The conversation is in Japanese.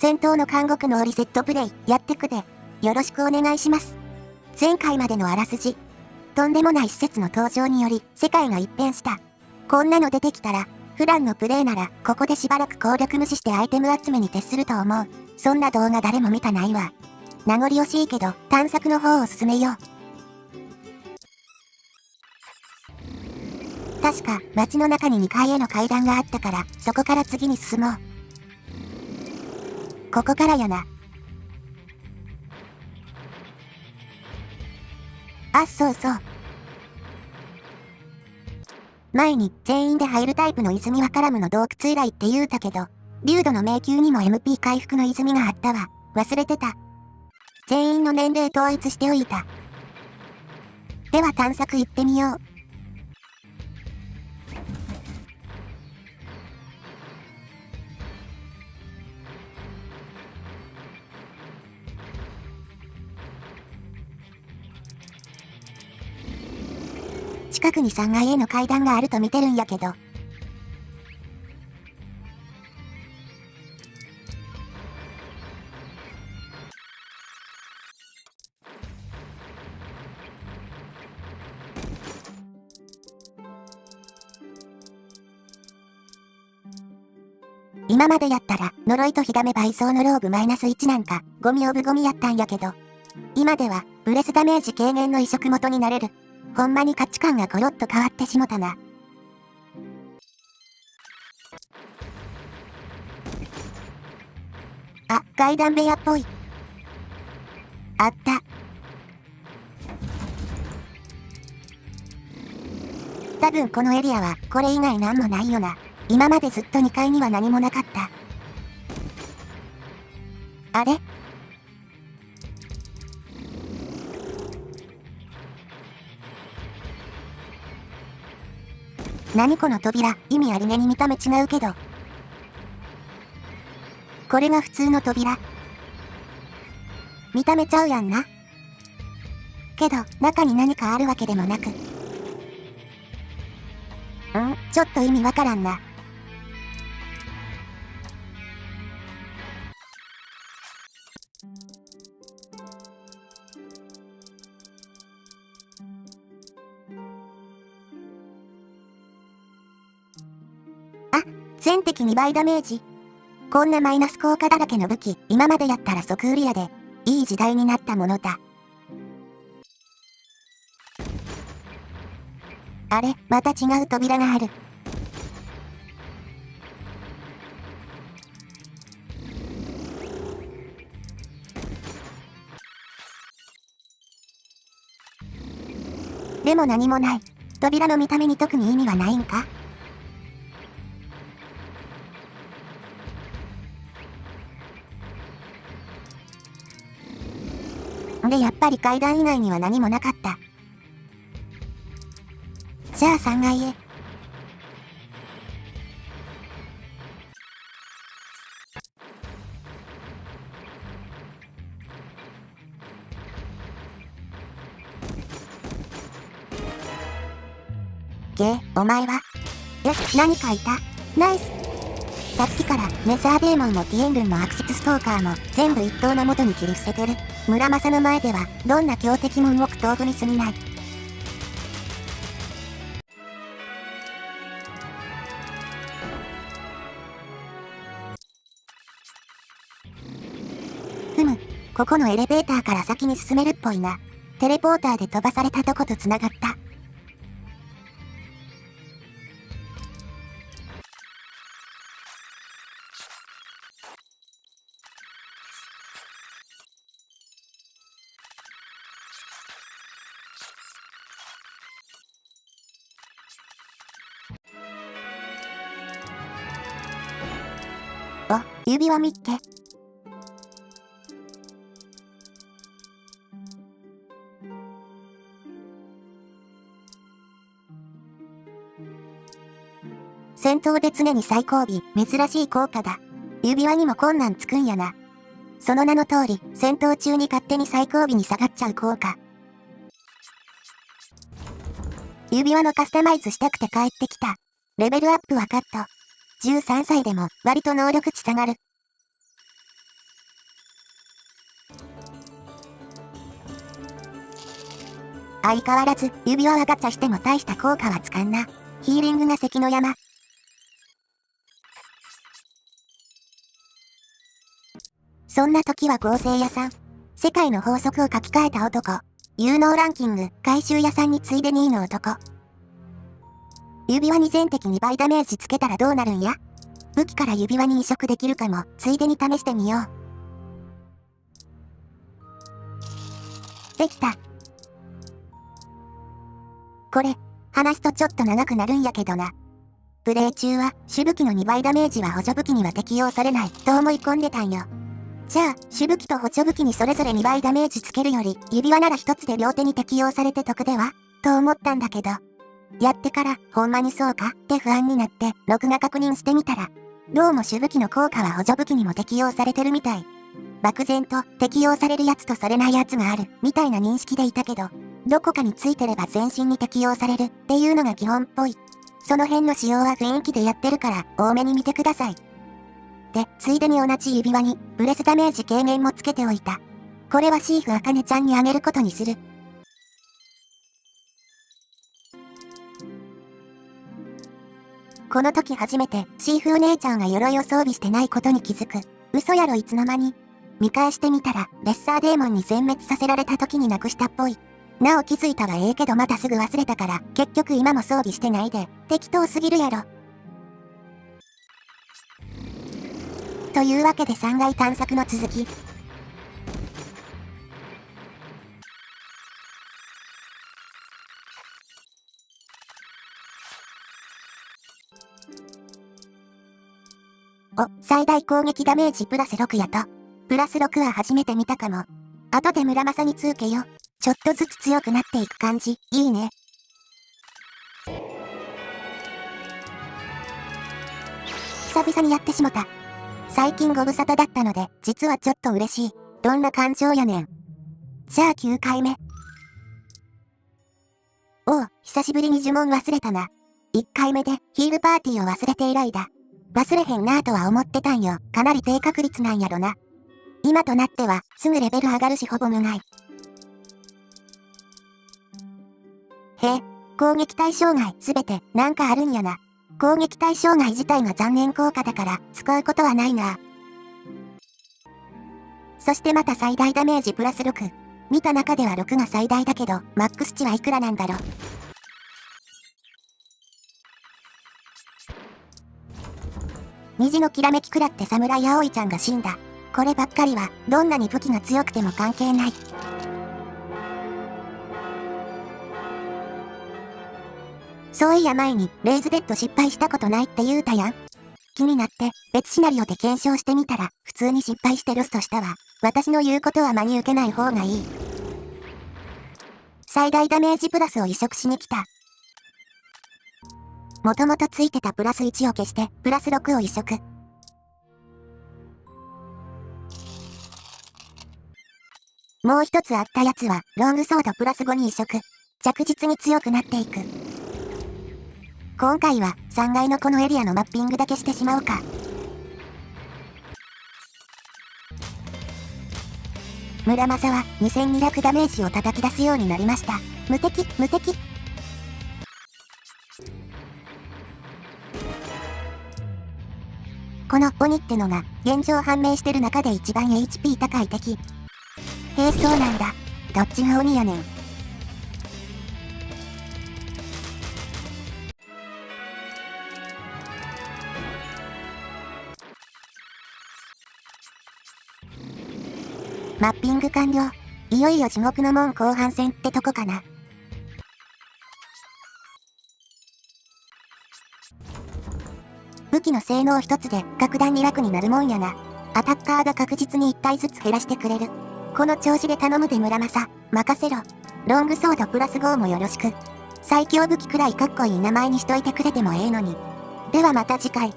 戦闘の監獄のリセットプレイやってくで。よろしくお願いします。前回までのあらすじ。とんでもない施設の登場により世界が一変した。こんなの出てきたら、普段のプレイならここでしばらく攻略無視してアイテム集めに徹すると思う。そんな動画誰も見たないわ。名残惜しいけど探索の方を進めよう。確か街の中に2階への階段があったからそこから次に進もう。ここからやな。あ、そうそう。前に全員で入るタイプの泉はカラムの洞窟以来って言うたけど、竜土の迷宮にも MP 回復の泉があったわ。忘れてた。全員の年齢統一しておいた。では探索行ってみよう。近くに3階への階段があると見てるんやけど。今までやったら呪いとひがめ倍増のローブ-1なんかゴミオブゴミやったんやけど、今ではブレスダメージ軽減の移植元になれる。ほんまに価値観がコロッと変わってしもたな。あ、階段部屋っぽい。あった。多分このエリアはこれ以外なんもないよな。今までずっと2階には何もなかった。あれ？何この扉、意味ありげに見た目違うけど。これが普通の扉。見た目ちゃうやんな。けど、中に何かあるわけでもなく。ちょっと意味わからんな。あ、全敵2倍ダメージ。こんなマイナス効果だらけの武器、今までやったら即売りやで、いい時代になったものだ。あれ、また違う扉がある。でも何もない。扉の見た目に特に意味はないんか？で、やっぱり階段以外には何もなかった。じゃあ3階へ。お前は？何かいた？ナイス。さっきからメザーデーモンもティエンルンもアクシスストーカーも全部一刀の元に切り伏せてる。村正の前ではどんな強敵も動く道具に過ぎない。ここのエレベーターから先に進めるっぽいな。テレポーターで飛ばされたとこと繋がった。お、指輪見っけ。戦闘で常に最後尾、珍しい効果だ。指輪にも困難つくんやな。その名の通り、戦闘中に勝手に最後尾に下がっちゃう効果。指輪のカスタマイズしたくて帰ってきた。レベルアップはカット。13歳でも割と能力値下がる。相変わらず指輪はガチャしても大した効果はつかんな。ヒーリングが関の山。そんな時は合成屋さん。世界の法則を書き換えた男。有能ランキング、回収屋さんに次いで2位の男。指輪に全敵2倍ダメージつけたらどうなるんや？武器から指輪に移植できるかも、ついでに試してみよう。できた。これ、話すとちょっと長くなるんやけどな。プレイ中は、主武器の2倍ダメージは補助武器には適用されない、と思い込んでたんよ。じゃあ、主武器と補助武器にそれぞれ2倍ダメージつけるより、指輪なら1つで両手に適用されて得では？と思ったんだけど。やってから、ほんまにそうかって不安になって、ログが確認してみたら、どうも主武器の効果は補助武器にも適用されてるみたい。漠然と適用されるやつとされないやつがあるみたいな認識でいたけど、どこかについてれば全身に適用されるっていうのが基本っぽい。その辺の仕様は雰囲気でやってるから多めに見てください。で、ついでに同じ指輪にブレスダメージ軽減もつけておいた。これはシーフあかねちゃんにあげることにする。この時初めてシーフお姉ちゃんが鎧を装備してないことに気づく。嘘やろいつの間に。見返してみたらレッサーデーモンに全滅させられた時になくしたっぽい。なお気づいたはええけどまたすぐ忘れたから結局今も装備してないで適当すぎるやろ。というわけで3階探索の続き。お、最大攻撃ダメージプラス6やと。プラス6は初めて見たかも。後で村正につけよ。ちょっとずつ強くなっていく感じ、いいね。久々にやってしもた。最近ご無沙汰だったので、実はちょっと嬉しい。どんな感情やねん。じゃあ9回目。おう、久しぶりに呪文忘れたな。1回目でヒールパーティーを忘れて以来だ。忘れへんなぁとは思ってたんよ。かなり低確率なんやろな。今となっては、すぐレベル上がるしほぼ無害。へえ、攻撃対象外すべてなんかあるんやな。攻撃対象外自体が残念効果だから使うことはないな。そしてまた最大ダメージプラス6。見た中では6が最大だけど、マックス値はいくらなんだろ。虹のきらめき食らって侍葵ちゃんが死んだ。こればっかりは、どんなに武器が強くても関係ない。そういや前に、レイズデッド失敗したことないって言うたやん。気になって、別シナリオで検証してみたら、普通に失敗してロストしたわ。私の言うことは真に受けない方がいい。最大ダメージプラスを移植しに来た。もともとついてたプラス1を消して、プラス6を移植。もう一つあったやつは、ロングソードプラス5に移植。着実に強くなっていく。今回は、3階のこのエリアのマッピングだけしてしまおうか。村正は、2200ダメージを叩き出すようになりました。無敵、無敵。この鬼ってのが、現状判明してる中で一番 HP 高い敵。へえ、そうなんだ。どっちが鬼やねん。マッピング完了。いよいよ地獄の門後半戦ってとこかな。武器の性能一つで格段に楽になるもんやな。アタッカーが確実に1体ずつ減らしてくれる。この調子で頼むで村正、任せろ。ロングソードプラス5もよろしく。最強武器くらいかっこいい名前にしといてくれてもええのに。ではまた次回。